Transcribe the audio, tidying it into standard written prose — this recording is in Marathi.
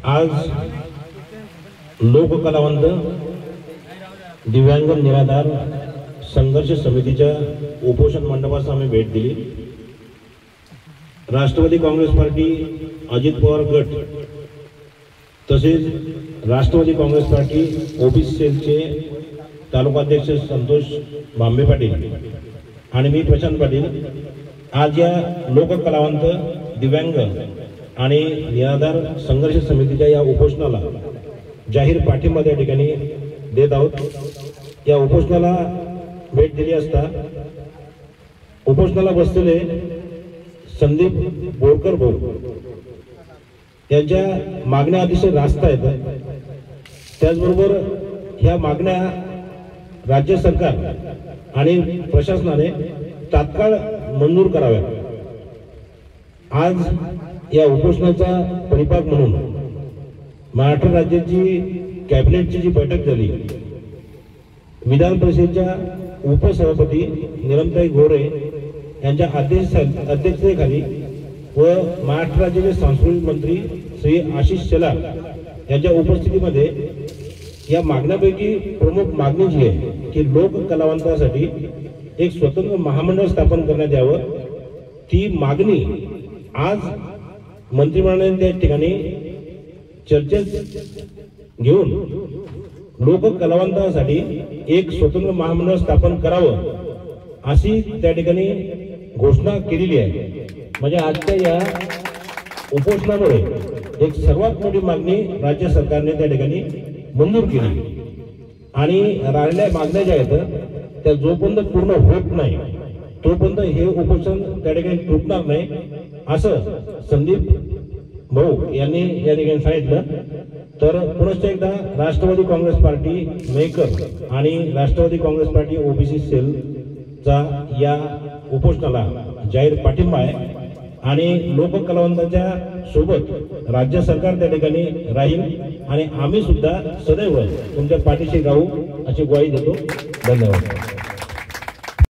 आज लोककलावंत दिव्यांग निराधार संघर्ष समितीच्या उपोषण मंडपास आम्ही भेट दिली। राष्ट्रवादी काँग्रेस पार्टी, अजित पवार गट तसेच राष्ट्रवादी काँग्रेस पार्टी ओबीसी सेलचे तालुकाध्यक्ष संतोष भांबे पाटील आणि मी प्रशांत पाटील आज या लोककलावंत दिव्यांग आणि निराधार संघर्ष समितीच्या या उपोषणाला जाहीर पाठिंबा त्या ठिकाणी देत आहोत। या उपोषणाला भेट दिली असता उपोषणाला बसलेले संदीप बोरकर भाऊ यांच्या मागण्या अतिशय रास्त आहेत। त्याचबरोबर ह्या मागण्या राज्य सरकार आणि प्रशासनाने तात्काळ मंजूर कराव्यात। आज या उपोषणाचा परिपाक म्हणून महाराष्ट्र राज्याची कॅबिनेटची जी बैठक झाली, विधान परिषदेच्या उपसभापती निलमताई गोरे यांच्या अध्यक्षतेखाली व महाराष्ट्र राज्याचे सांस्कृतिक मंत्री श्री आशिष शेलार यांच्या उपस्थितीमध्ये या मागण्यापैकी प्रमुख मागणी जी आहे की लोक कलावंतांसाठी एक स्वतंत्र महामंडळ स्थापन करण्यात यावं, ती मागणी आज मंत्रिमंडळाने त्या ठिकाणी चर्चेत घेऊन लोक कलावंतांसाठी एक स्वतंत्र महामंडळ स्थापन करावं अशी त्या ठिकाणी घोषणा केलेली आहे। म्हणजे आजच्या या उपोषणामुळे एक सर्वात मोठी मागणी राज्य सरकारने त्या ठिकाणी मंजूर केली आणि राहिलेल्या मागण्या ज्या आहेत त्या जोपर्यंत पूर्ण होत नाही तोपर्यंत हे उपोषण त्या ठिकाणी तुटणार नाही असं संदीप भाऊ यांनी या ठिकाणी सांगितलं। तर पुनश्च एकदा राष्ट्रवादी काँग्रेस पार्टी मेकर आणि राष्ट्रवादी काँग्रेस पार्टी ओबीसी सेलचा या उपोषणाला जाहीर पाठिंबा आहे आणि लोककलावंतांच्या सोबत राज्य सरकार त्या ठिकाणी राहील आणि आम्ही सुद्धा सदैव तुमच्या पाठीशी राहू अशी ग्वाही देतो। धन्यवाद।